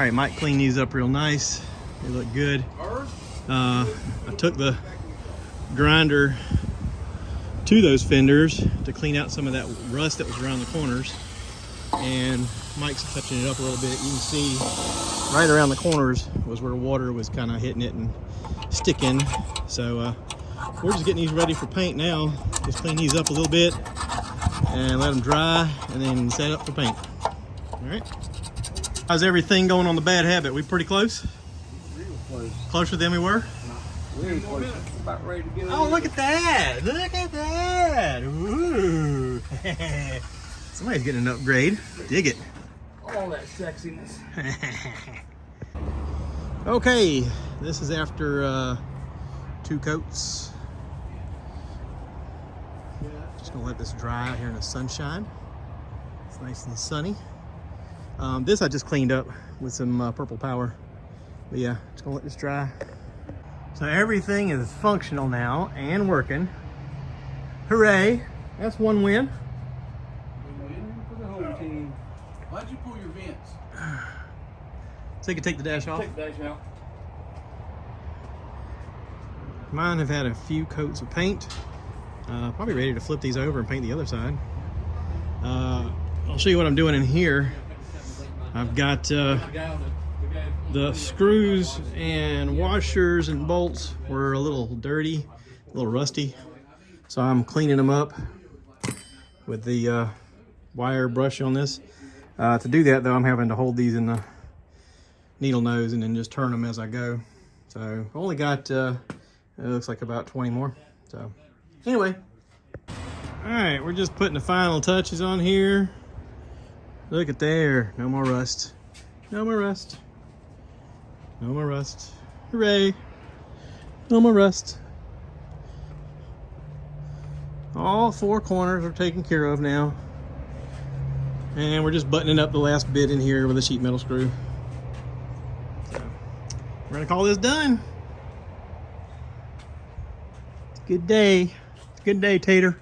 right, Mike cleaned these up real nice. They look good. I took the grinder to those fenders to clean out some of that rust that was around the corners. And Mike's touching it up a little bit. You can see right around the corners was where water was kind of hitting it and sticking. So we're just getting these ready for paint now. Just clean these up a little bit and let them dry and then set up for paint. All right. How's everything going on the bad habit? We pretty close? Real close. Closer than we were? Really close. About ready to get Oh, look at that. Look at that. Ooh. Somebody's getting an upgrade. Dig it. all that sexiness. Okay, this is after 2 coats. Just gonna let this dry out here in the sunshine. It's nice and sunny. This I just cleaned up with some Purple Power. But yeah, just gonna let this dry. So everything is functional now and working. Hooray! That's one win. For the whole team. Why'd you pull your vents? So you can take the dash off. Take the dash out. Mine have had a few coats of paint. Probably ready to flip these over and paint the other side. I'll show you what I'm doing in here. I've got the screws and washers and bolts were a little dirty, a little rusty. So I'm cleaning them up with the wire brush on this. To do that though, I'm having to hold these in the needle nose and then just turn them as I go. So I've only got, it looks like about 20 more. So anyway. All right, we're just putting the final touches on here. Look at there, no more rust. No more rust. No more rust. Hooray. No more rust. All 4 corners are taken care of now. And we're just buttoning up the last bit in here with a sheet metal screw. So, we're gonna call this done. It's a good day. It's a good day, Tater.